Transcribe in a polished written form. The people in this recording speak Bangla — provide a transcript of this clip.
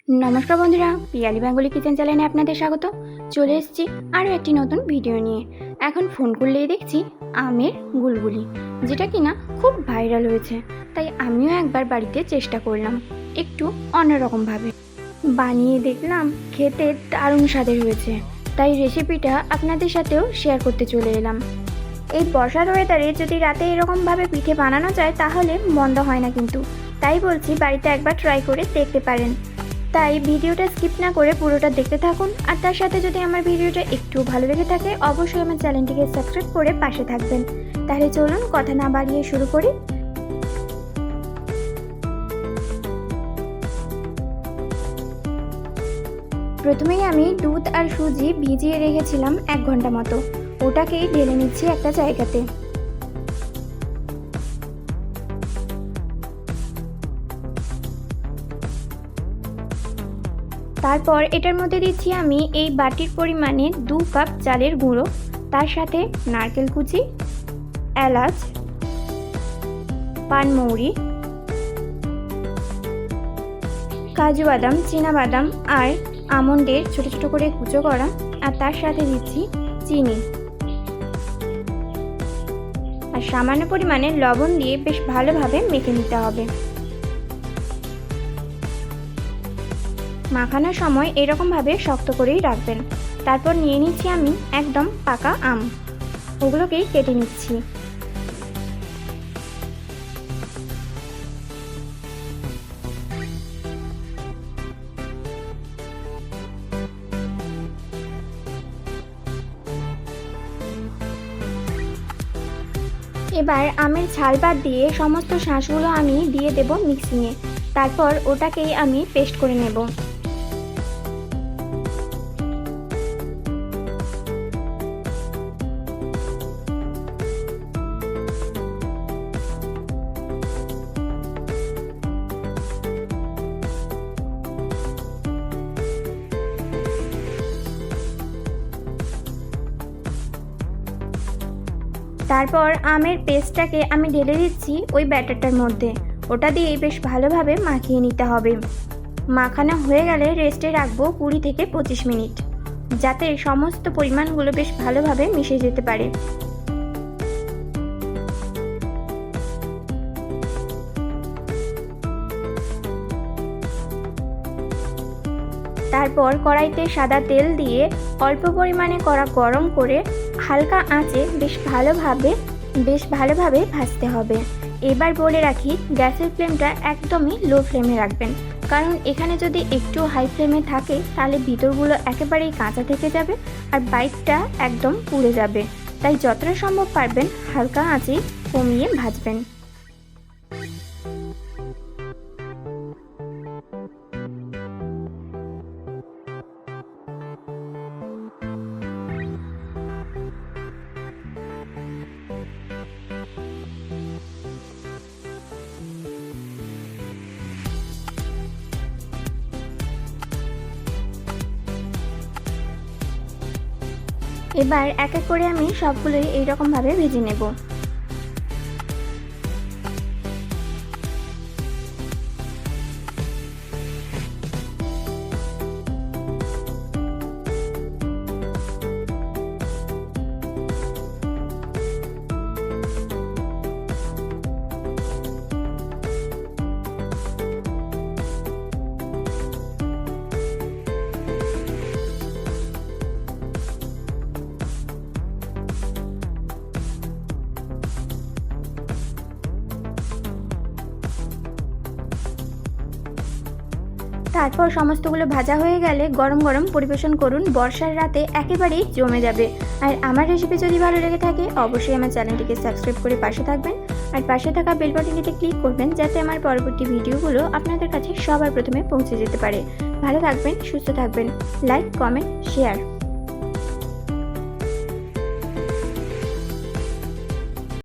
नमस्कार बंधुरा पियाली बेंगली किचेन चैनेले आपनादेर स्वागत। चले एसेछि आरो एकटी नतुन भिडियो निये। एखन फोन करलेई देखछि आमेर गुलगुली, जेटा किना खूब भाइराल हयेछे, ताई आमिओ एकबार बाड़ीते चेष्टा करलाम एकटू अन्यरकम भावे बानिये देखलाम। खेते दारुण स्वादेर हयेछे, ताई रेसिपिटा आपनादेर साथेओ शेयार करते चले एलाम। এই বর্ষার ওয়েদারে যদি রাতে এরকম ভাবে পিঠে বানানো যায় তাহলে মন্দ হয় না, কিন্তু তাই বলছি বাড়িতে একবার ট্রাই করে দেখতে পারেন। তাই ভিডিওটা স্কিপ না করে পুরোটা দেখতে থাকুন, আর তার সাথে যদি আমার ভিডিওটা একটু ভালো লেগে থাকে অবশ্যই আমার চ্যানেলটিকে সাবস্ক্রাইব করে পাশে থাকবেন। তাহলে চলুন কথা না বাড়িয়ে শুরু করি। প্রথমেই আমি দুধ আর সুজি ভিজিয়ে রেখেছিলাম 1 ঘন্টা মতো, ওটাকেই ঢেলে নিচ্ছি একটা জায়গাতে। তারপর এটার মধ্যে দিচ্ছি আমি এই বাটির পরিমাণে 2 কাপ চালের গুঁড়ো, তার সাথে নারকেল কুচি, এলাচ, পানমৌরি, কাজু বাদাম, চীনা বাদাম আর আমন্ডের ছোট ছোট করে কুচো করা, আর তার সাথে দিচ্ছি চিনি আর সামান্য পরিমাণে লবণ দিয়ে বেশ ভালোভাবে মেখে নিতে হবে। মাখানোর সময় এরকমভাবে শক্ত করেই রাখবেন। তারপর নিয়ে নিচ্ছি আমি একদম পাকা আম, ওগুলোকেই কেটে নিচ্ছি। এবার আমের ছাল বাদ দিয়ে সমস্ত শাঁসগুলো আমি দিয়ে দেব মিক্সিংয়ে, তারপর ওটাকেই আমি পেস্ট করে নেব। তারপর আমের পেস্টটাকে আমি ঢেলে দিচ্ছি ওই ব্যাটারটার মধ্যে, ওটা দিয়ে বেশ ভালোভাবে মাখিয়ে নিতে হবে। মাখানো হয়ে গেলে রেস্টে রাখবো 20 থেকে 25 মিনিট, যাতে সমস্ত পরিমাণগুলো বেশ ভালোভাবে মিশে যেতে পারে। তারপর কড়াইতে সাদা তেল দিয়ে অল্প পরিমাণে কড়া গরম করে হালকা আঁচে বেশ ভালোভাবে ভাজতে হবে। এবার বলে রাখি, গ্যাসের ফ্লেমটা একদমই লো ফ্লেমে রাখবেন, কারণ এখানে যদি একটু হাই ফ্লেমে থাকে তাহলে ভিতরগুলো একেবারেই কাঁচা থেকে যাবে আর বাইরটা একদম পুড়ে যাবে। তাই যতটা সম্ভব পারবেন হালকা আঁচেই কমিয়ে ভাজবেন। এবার এক এক করে আমি সবগুলোই এইরকমভাবে ভেজে নেব। তারপর সমস্তগুলো ভাজা হয়ে গেলে গরম গরম পরিবেশন করুন। বর্ষার রাতে একেবারেই জমে যাবে। আর আমার রেসিপি যদি ভালো লেগে থাকে অবশ্যই আমার চ্যানেলটিকে সাবস্ক্রাইব করে পাশে থাকবেন, আর পাশে থাকা বেল বাটনটিতে ক্লিক করবেন যাতে আমার পরবর্তী ভিডিওগুলো আপনাদের কাছে সবার প্রথমে পৌঁছে যেতে পারে। ভালো থাকবেন, সুস্থ থাকবেন, লাইক, কমেন্ট, শেয়ার।